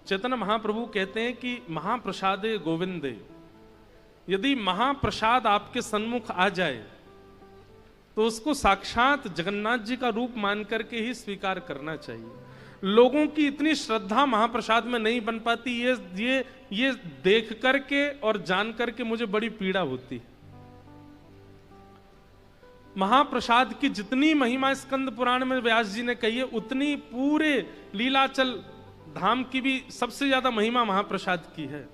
चैतन्य महाप्रभु कहते हैं कि महाप्रसादे गोविंदे, यदि महाप्रसाद आपके सन्मुख आ जाए तो उसको साक्षात जगन्नाथ जी का रूप मान करके ही स्वीकार करना चाहिए। लोगों की इतनी श्रद्धा महाप्रसाद में नहीं बन पाती, ये देख करके और जान करके मुझे बड़ी पीड़ा होती है। महाप्रसाद की जितनी महिमा स्कंद पुराण में व्यास जी ने कही है, उतनी पूरे लीलाचल धाम की भी सबसे ज्यादा महिमा महाप्रसाद की है।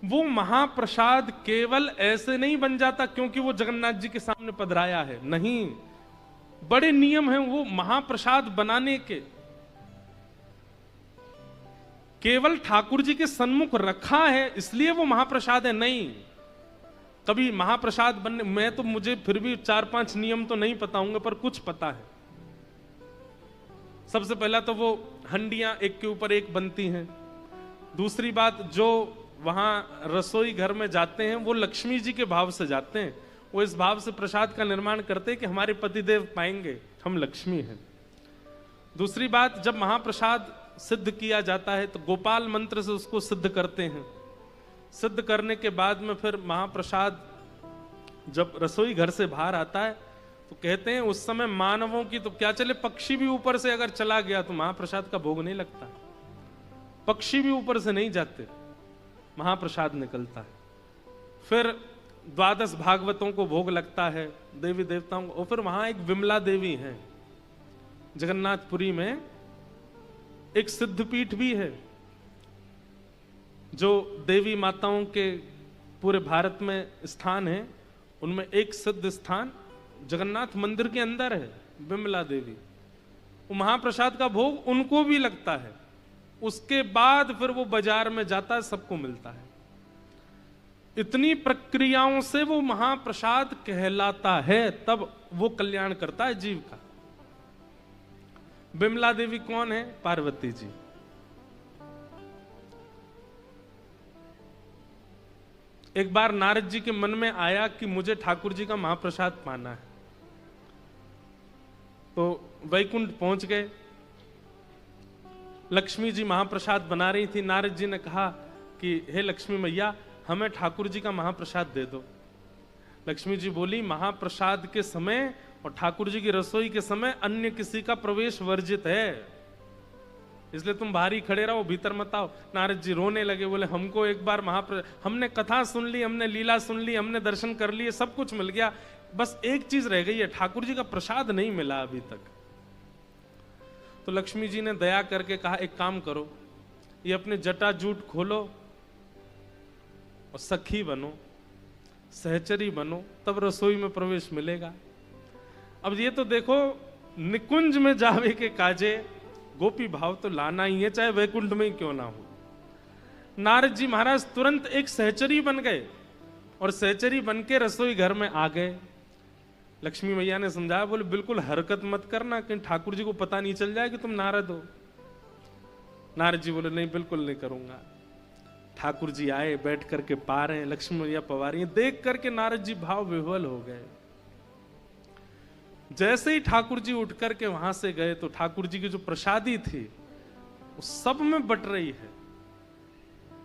वो महाप्रसाद केवल ऐसे नहीं बन जाता क्योंकि वो जगन्नाथ जी के सामने पधराया है, नहीं, बड़े नियम हैं वो महाप्रसाद बनाने के। केवल ठाकुर जी के सन्मुख रखा है इसलिए वो महाप्रसाद है, नहीं। कभी महाप्रसाद बनने, मैं तो मुझे फिर भी 4-5 नियम तो नहीं पता होंगे पर कुछ पता है। सबसे पहला तो वो हंडियां एक के ऊपर एक बनती हैं। दूसरी बात, जो वहां रसोई घर में जाते हैं वो लक्ष्मी जी के भाव से जाते हैं, वो इस भाव से प्रसाद का निर्माण करते हैं कि हमारे पतिदेव पाएंगे, हम लक्ष्मी हैं। दूसरी बात, जब महाप्रसाद सिद्ध किया जाता है तो गोपाल मंत्र से उसको सिद्ध करते हैं। सिद्ध करने के बाद में फिर महाप्रसाद जब रसोई घर से बाहर आता है तो कहते हैं उस समय मानवों की तो क्या चले, पक्षी भी ऊपर से अगर चला गया तो महाप्रसाद का भोग नहीं लगता, पक्षी भी ऊपर से नहीं जाते, महाप्रसाद निकलता है। फिर 12 भागवतों को भोग लगता है, देवी देवताओं को। और फिर वहां एक विमला देवी है, जगन्नाथपुरी में एक सिद्धपीठ भी है, जो देवी माताओं के पूरे भारत में स्थान है, उनमें एक सिद्ध स्थान जगन्नाथ मंदिर के अंदर है, विमला देवी। वो महाप्रसाद का भोग उनको भी लगता है। उसके बाद फिर वो बाजार में जाता है, सबको मिलता है। इतनी प्रक्रियाओं से वो महाप्रसाद कहलाता है, तब वो कल्याण करता है जीव का। विमला देवी कौन है? पार्वती जी। एक बार नारद जी के मन में आया कि मुझे ठाकुर जी का महाप्रसाद पाना है, तो वैकुंठ पहुंच गए। लक्ष्मी जी महाप्रसाद बना रही थी। नारद जी ने कहा कि हे लक्ष्मी मैया, हमें ठाकुर जी का महाप्रसाद दे दो। लक्ष्मी जी बोली, महाप्रसाद के समय और ठाकुर जी की रसोई के समय अन्य किसी का प्रवेश वर्जित है, इसलिए तुम बाहर ही खड़े रहो, भीतर मत आओ। नारद जी रोने लगे, बोले हमको एक बार हमने कथा सुन ली, हमने लीला सुन ली, हमने दर्शन कर लिए, सब कुछ मिल गया, बस एक चीज रह गई है, ठाकुर जी का प्रसाद नहीं मिला अभी तक। तो लक्ष्मी जी ने दया करके कहा, एक काम करो, ये अपने जटाजूट खोलो और सखी बनो, सहचरी बनो, तब रसोई में प्रवेश मिलेगा। अब ये तो देखो, निकुंज में जावे के काजे गोपी भाव तो लाना ही है, चाहे वैकुंठ में ही क्यों ना हो। नारद जी महाराज तुरंत एक सहचरी बन गए और सहचरी बन के रसोई घर में आ गए। लक्ष्मी मैया ने समझाया, बोले बिल्कुल हरकत मत करना, कहीं ठाकुर जी को पता नहीं चल जाए कि तुम नारद हो। नारद जी बोले नहीं, बिल्कुल नहीं करूंगा। ठाकुर जी आए, बैठ करके पा रहे हैं, लक्ष्मी मैया पवा रही हैं, देख करके नारद जी भाव विह्वल हो गए। जैसे ही ठाकुर जी उठ करके वहां से गए तो ठाकुर जी की जो प्रसादी थी वो सब में बट रही है।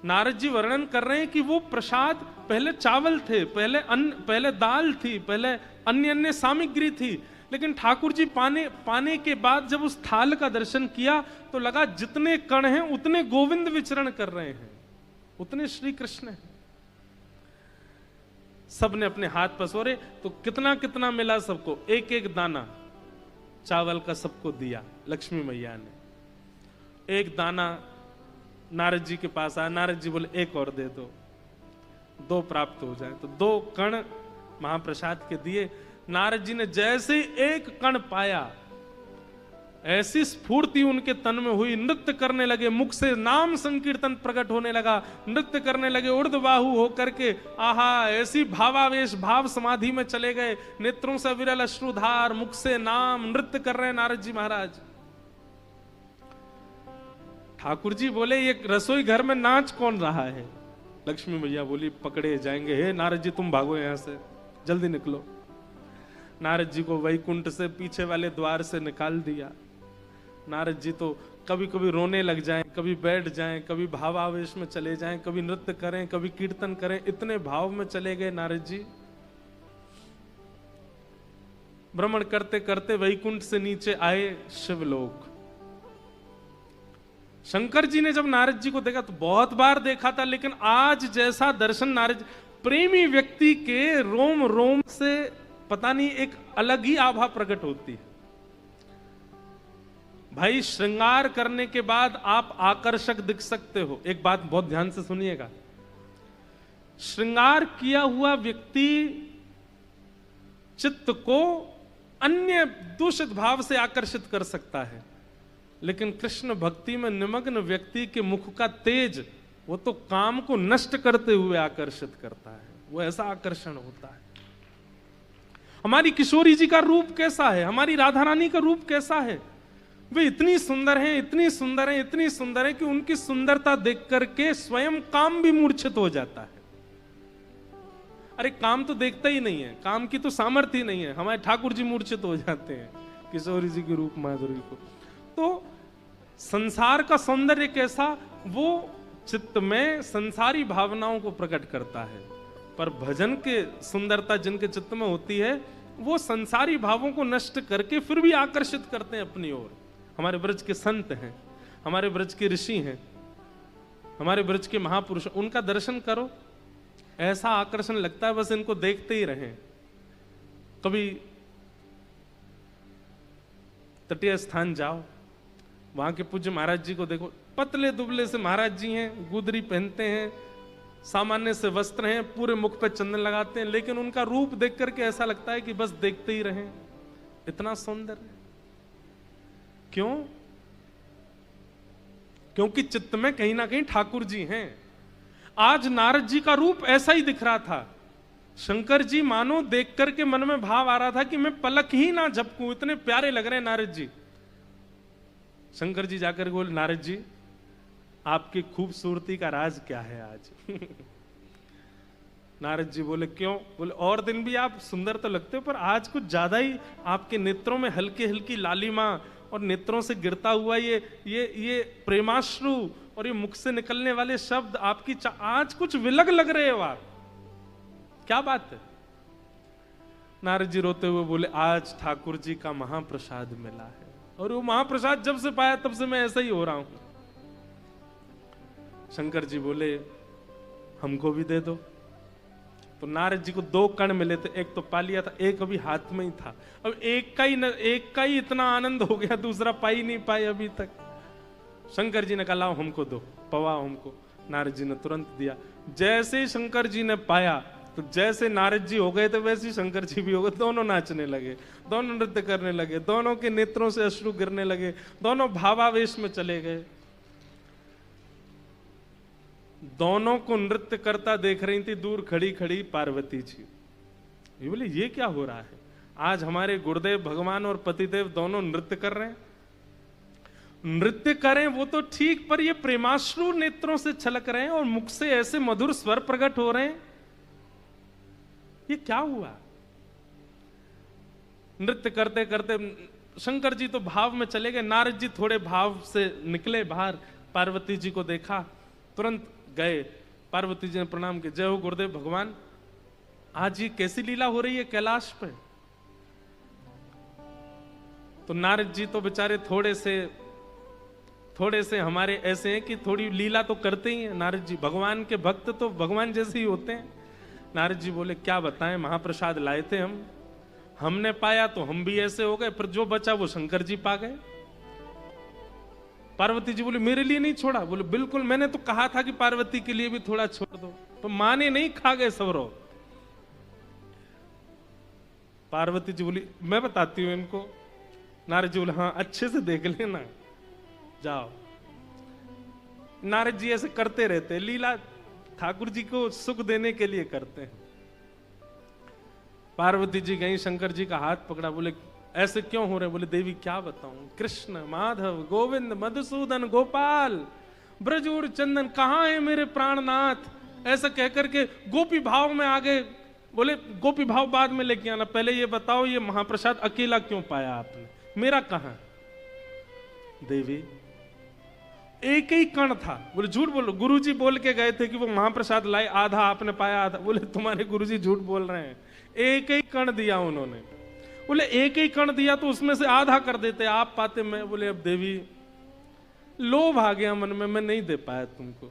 नारद जी वर्णन कर रहे हैं कि वो प्रसाद पहले चावल थे, पहले अन्न, पहले दाल थी, पहले अन्य अन्य सामग्री थी, लेकिन ठाकुर जी पाने के बाद जब उस थाल का दर्शन किया तो लगा जितने कण हैं उतने गोविंद विचरण कर रहे हैं, उतने श्री कृष्ण हैं। सबने अपने हाथ पसोरे तो कितना कितना मिला सबको, एक एक दाना चावल का सबको दिया। लक्ष्मी मैया ने एक दाना नारद जी के पास आया, नारद जी बोले एक और दे दो, 2 प्राप्त हो जाए, तो 2 कण महाप्रसाद के दिए। नारद जी ने जैसे एक कण पाया, ऐसी स्फूर्ति उनके तन में हुई, नृत्य करने लगे, मुख से नाम संकीर्तन प्रकट होने लगा, नृत्य करने लगे ऊर्ध्वबाहु होकर के, आहा, ऐसी भावावेश भाव समाधि में चले गए, नेत्रों से विरल अश्रुधार, मुख से नाम, नृत्य कर रहे हैं नारद जी महाराज। ठाकुर जी बोले ये रसोई घर में नाच कौन रहा है? लक्ष्मी मैया बोली पकड़े जाएंगे, हे नारद जी तुम भागो यहां से, जल्दी निकलो। नारद जी को वैकुंठ से पीछे वाले द्वार से निकाल दिया। नारद जी तो कभी कभी रोने लग जाएं, कभी बैठ जाएं, कभी भावावेश में चले जाएं, कभी नृत्य करें, कभी कीर्तन करें, इतने भाव में चले गए नारद जी। भ्रमण करते करते वैकुंठ से नीचे आए शिवलोक। शंकर जी ने जब नारद जी को देखा तो बहुत बार देखा था, लेकिन आज जैसा दर्शन नारद, प्रेमी व्यक्ति के रोम रोम से पता नहीं एक अलग ही आभा प्रकट होती है। भाई श्रृंगार करने के बाद आप आकर्षक दिख सकते हो। एक बात बहुत ध्यान से सुनिएगा, श्रृंगार किया हुआ व्यक्ति चित्त को अन्य दूषित भाव से आकर्षित कर सकता है, लेकिन कृष्ण भक्ति में निमग्न व्यक्ति के मुख का तेज वो तो काम को नष्ट करते हुए आकर्षित करता है। वो ऐसा आकर्षण होता है। हमारी किशोरी जी का रूप कैसा है, हमारी राधा रानी का रूप कैसा है। वे इतनी सुंदर हैं, इतनी सुंदर हैं, इतनी सुंदर हैं कि उनकी सुंदरता देख करके स्वयं काम भी मूर्छित हो जाता है। अरे काम तो देखता ही नहीं है, काम की तो सामर्थ्य ही नहीं है। हमारे ठाकुर जी मूर्छित हो जाते हैं किशोरी जी के रूप माधुरी को। तो संसार का सौंदर्य कैसा, वो चित्त में संसारी भावनाओं को प्रकट करता है, पर भजन के सुंदरता जिनके चित्त में होती है वो संसारी भावों को नष्ट करके फिर भी आकर्षित करते हैं अपनी ओर। हमारे ब्रज के संत हैं, हमारे ब्रज के ऋषि हैं, हमारे ब्रज के महापुरुष, उनका दर्शन करो, ऐसा आकर्षण लगता है बस इनको देखते ही रहें। कभी तटीय स्थान जाओ, वहां के पूज्य महाराज जी को देखो, पतले दुबले से महाराज जी हैं, गुदरी पहनते हैं, सामान्य से वस्त्र हैं, पूरे मुख पे चंदन लगाते हैं, लेकिन उनका रूप देख करके ऐसा लगता है कि बस देखते ही रहें, इतना सौंदर्य। क्यों? क्योंकि चित्त में कहीं ना कहीं ठाकुर जी हैं। आज नारद जी का रूप ऐसा ही दिख रहा था। शंकर जी मानो देख करके मन में भाव आ रहा था कि मैं पलक ही ना झपकूं, इतने प्यारे लग रहे हैं नारद जी। शंकर जी जाकर बोले, नारद जी आपकी खूबसूरती का राज क्या है आज? नारद जी बोले, क्यों? बोले और दिन भी आप सुंदर तो लगते हो, पर आज कुछ ज्यादा ही आपके नेत्रों में हल्की हल्की लालिमा और नेत्रों से गिरता हुआ ये प्रेमाश्रु और ये मुख से निकलने वाले शब्द आपकी आज कुछ विलग लग रहे हो आप, क्या बात है? नारद जी रोते हुए बोले, आज ठाकुर जी का महाप्रसाद मिला है, और वो महाप्रसाद जब से पाया तब से मैं ऐसा ही हो रहा हूं। शंकर जी बोले, हमको भी दे दो। तो नारद जी को 2 कण मिले थे, एक तो पा लिया था, एक अभी हाथ में ही था। अब एक का ही इतना आनंद हो गया, दूसरा पा ही नहीं पाए अभी तक। शंकर जी ने कहा, लाओ हमको दो, पवाओ हमको। नारद जी ने तुरंत दिया। जैसे ही शंकर जी ने पाया तो जैसे नारद जी हो गए थे वैसे ही शंकर जी भी हो गए। दोनों नाचने लगे, दोनों नृत्य करने लगे, दोनों के नेत्रों से अश्रु गिरने लगे, दोनों भावावेश में चले गए। दोनों को नृत्य करता देख रही थी दूर खड़ी खड़ी पार्वती जी। ये बोले, ये क्या हो रहा है? आज हमारे गुरुदेव भगवान और पतिदेव दोनों नृत्य कर रहे हैं। नृत्य करें वो तो ठीक, पर ये प्रेमाश्रु नेत्रों से छलक रहे हैं और मुख से ऐसे मधुर स्वर प्रकट हो रहे हैं, ये क्या हुआ? नृत्य करते करते शंकर जी तो भाव में चले गए, नारद जी थोड़े भाव से निकले बाहर, पार्वती जी को देखा, तुरंत गए। पार्वती जी ने प्रणाम किया, जय हो गुरुदेव भगवान, आज ये कैसी लीला हो रही है कैलाश पे? तो नारद जी तो बेचारे थोड़े से हमारे ऐसे हैं कि थोड़ी लीला तो करते ही हैं। नारद जी भगवान के भक्त तो भगवान जैसे ही होते हैं। नारद जी बोले, क्या बताएं, महाप्रसाद लाए थे हमने पाया तो हम भी ऐसे हो गए, पर जो बचा वो शंकर जी पा गए। पार्वती जी बोली, मेरे लिए नहीं छोड़ा? बोले, बिल्कुल, मैंने तो कहा था कि पार्वती के लिए भी थोड़ा छोड़ दो, तो माने नहीं, खा गए सबरो। पार्वती जी बोली, मैं बताती हूं इनको। नारद जी बोले, हाँ अच्छे से देख लेना, जाओ। नारद जी ऐसे करते रहते, लीला ठाकुर जी को सुख देने के लिए करते हैं। पार्वती जी गई, शंकर जी का हाथ पकड़ा, बोले, ऐसे क्यों हो रहे? बोले, देवी क्या बताऊं, कृष्ण माधव गोविंद मधुसूदन गोपाल ब्रजूर चंदन, कहां है मेरे प्राणनाथ? ऐसा कहकर के गोपी भाव में आ गए। बोले, गोपी भाव बाद में लेके आना, पहले ये बताओ ये महाप्रसाद अकेला क्यों पाया आपने, मेरा कहां? देवी एक ही कण था। बोले झूठ बोलो, गुरुजी बोल के गए थे कि वो महाप्रसाद लाए, आधा आपने पाया आधा। बोले तुम्हारे गुरुजी झूठ बोल रहे हैं, एक ही कण दिया उन्होंने। बोले एक ही कण दिया तो उसमें से आधा कर देते, आप पाते मैं। बोले अब देवी लोभ आ गया मन में, मैं नहीं दे पाया तुमको।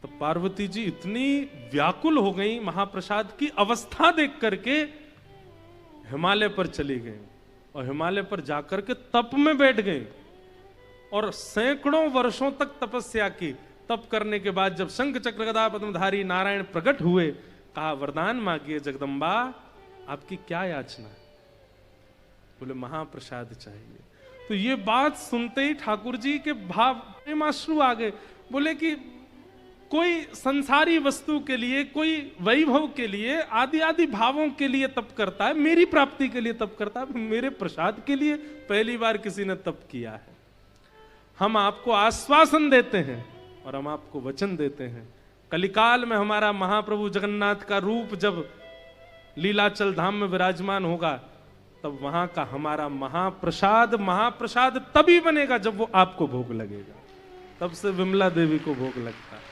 तो पार्वती जी इतनी व्याकुल हो गई महाप्रसाद की अवस्था देख करके, हिमालय पर चली गई और हिमालय पर जाकर के तप में बैठ गई और सैकड़ों वर्षों तक तपस्या की। तप करने के बाद जब शंख चक्र गदा पद्मधारी नारायण प्रकट हुए, कहा वरदान मांगिए जगदम्बा, आपकी क्या याचना है? बोले महाप्रसाद चाहिए। तो ये बात सुनते ही ठाकुर जी के भाव में आंसू आ गए। बोले कि कोई संसारी वस्तु के लिए, कोई वैभव के लिए, आदि आदि भावों के लिए तप करता है, मेरी प्राप्ति के लिए तप करता है, मेरे प्रसाद के लिए पहली बार किसी ने तप किया है। हम आपको आश्वासन देते हैं और हम आपको वचन देते हैं, कलिकाल में हमारा महाप्रभु जगन्नाथ का रूप जब लीलाचल धाम में विराजमान होगा, तब वहां का हमारा महाप्रसाद तभी बनेगा जब वो आपको भोग लगेगा। तब से विमला देवी को भोग लगता है।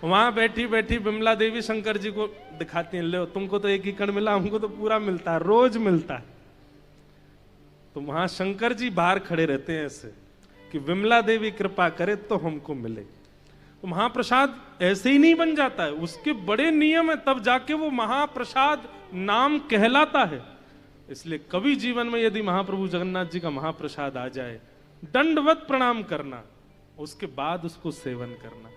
वहां बैठी बैठी विमला देवी शंकर जी को दिखाती हैं, लो तुमको तो एक ही कण मिला, हमको तो पूरा मिलता है, रोज मिलता है। तो वहां शंकर जी बाहर खड़े रहते हैं ऐसे कि विमला देवी कृपा करे तो हमको मिले। तो महाप्रसाद ऐसे ही नहीं बन जाता है, उसके बड़े नियम है, तब जाके वो महाप्रसाद नाम कहलाता है। इसलिए कभी जीवन में यदि महाप्रभु जगन्नाथ जी का महाप्रसाद आ जाए, दंडवत प्रणाम करना, उसके बाद उसको सेवन करना।